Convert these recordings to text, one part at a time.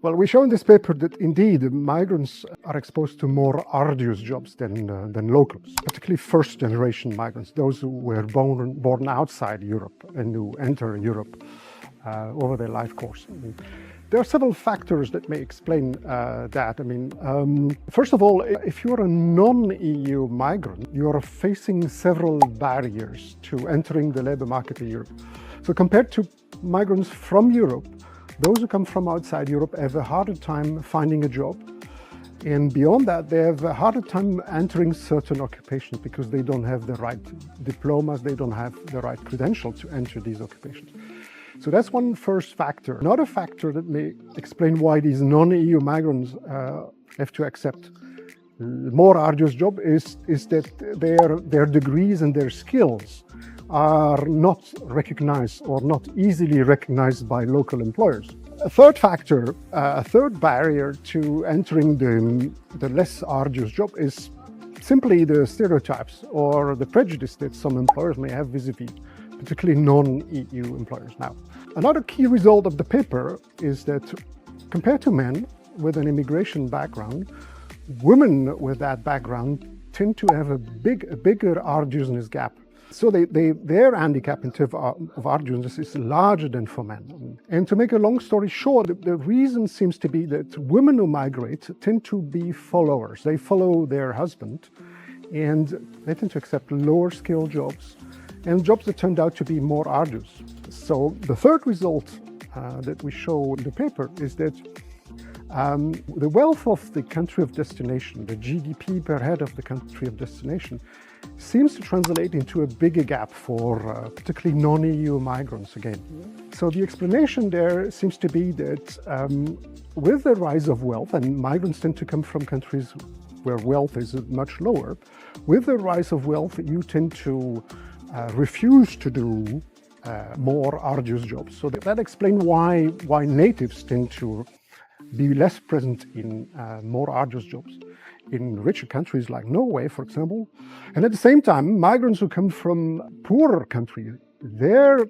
Well, we show in this paper that indeed migrants are exposed to more arduous jobs than locals, particularly first-generation migrants, those who were born outside Europe and who enter Europe over their life course. There are several factors that may explain that. First of all, if you're a non-EU migrant, you're facing several barriers to entering the labor market in Europe. So compared to migrants from Europe, those who come from outside Europe have a harder time finding a job. And beyond that, they have a harder time entering certain occupations because they don't have the right diplomas, they don't have the right credentials to enter these occupations. So that's one first factor. Another factor that may explain why these non-EU migrants have to accept more arduous jobs is that their degrees and their skills are not recognized or not easily recognized by local employers. A third factor, a third barrier to entering the less arduous job is simply the stereotypes or the prejudice that some employers may have vis-a-vis particularly non-EU employers. Now, another key result of the paper is that compared to men with an immigration background, women with that background tend to have a bigger arduousness gap. So their handicap in terms of arduousness is larger than for men. And to make a long story short, the reason seems to be that women who migrate tend to be followers. They follow their husband and they tend to accept lower skill jobs and jobs that turned out to be more arduous. So the third result that we show in the paper is that the wealth of the country of destination, the GDP per head of the country of destination, seems to translate into a bigger gap for particularly non-EU migrants again. So the explanation there seems to be that with the rise of wealth, and migrants tend to come from countries where wealth is much lower, with the rise of wealth, you tend to refuse to do more arduous jobs. So that explains why natives tend to be less present in more arduous jobs in richer countries like Norway, for example. And at the same time, migrants who come from poorer countries, their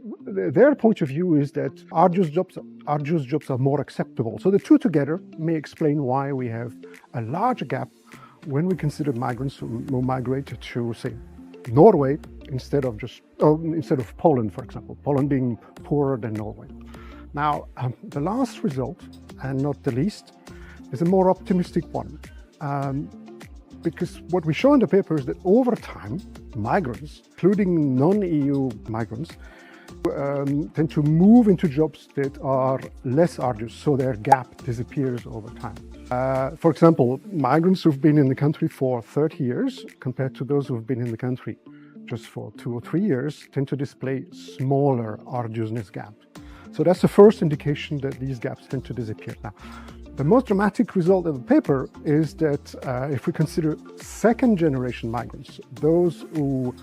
point of view is that arduous jobs are more acceptable. So the two together may explain why we have a larger gap when we consider migrants who migrate to, say, Norway instead of Poland, for example, Poland being poorer than Norway. Now, the last result, and not the least, is a more optimistic one. Because what we show in the paper is that over time, migrants, including non-EU migrants, tend to move into jobs that are less arduous, so their gap disappears over time. For example, migrants who've been in the country for 30 years compared to those who've been in the country just for 2 or 3 years tend to display smaller arduousness gaps. So that's the first indication that these gaps tend to disappear. Now, the most dramatic result of the paper is that if we consider second-generation migrants, those who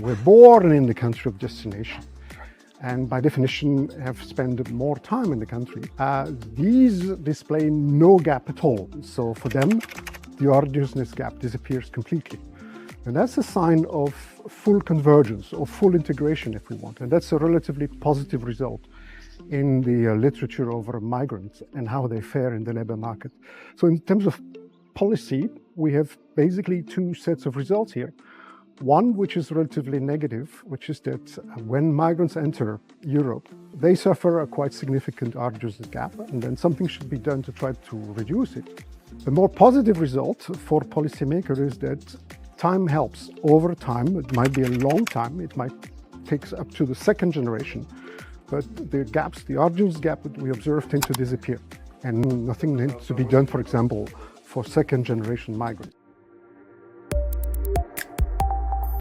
were born in the country of destination, and by definition have spent more time in the country, these display no gap at all. So for them, the arduousness gap disappears completely. And that's a sign of full convergence or full integration, if we want. And that's a relatively positive result in the literature over migrants and how they fare in the labor market. So in terms of policy, we have basically two sets of results here. One, which is relatively negative, which is that when migrants enter Europe, they suffer a quite significant arduousness gap, and then something should be done to try to reduce it. The more positive result for policymakers is that time helps. Over time, it might be a long time, it might take up to the second generation, but the gaps, the arduous gap that we observe tend to disappear. And nothing needs to be done, for example, for second generation migrants.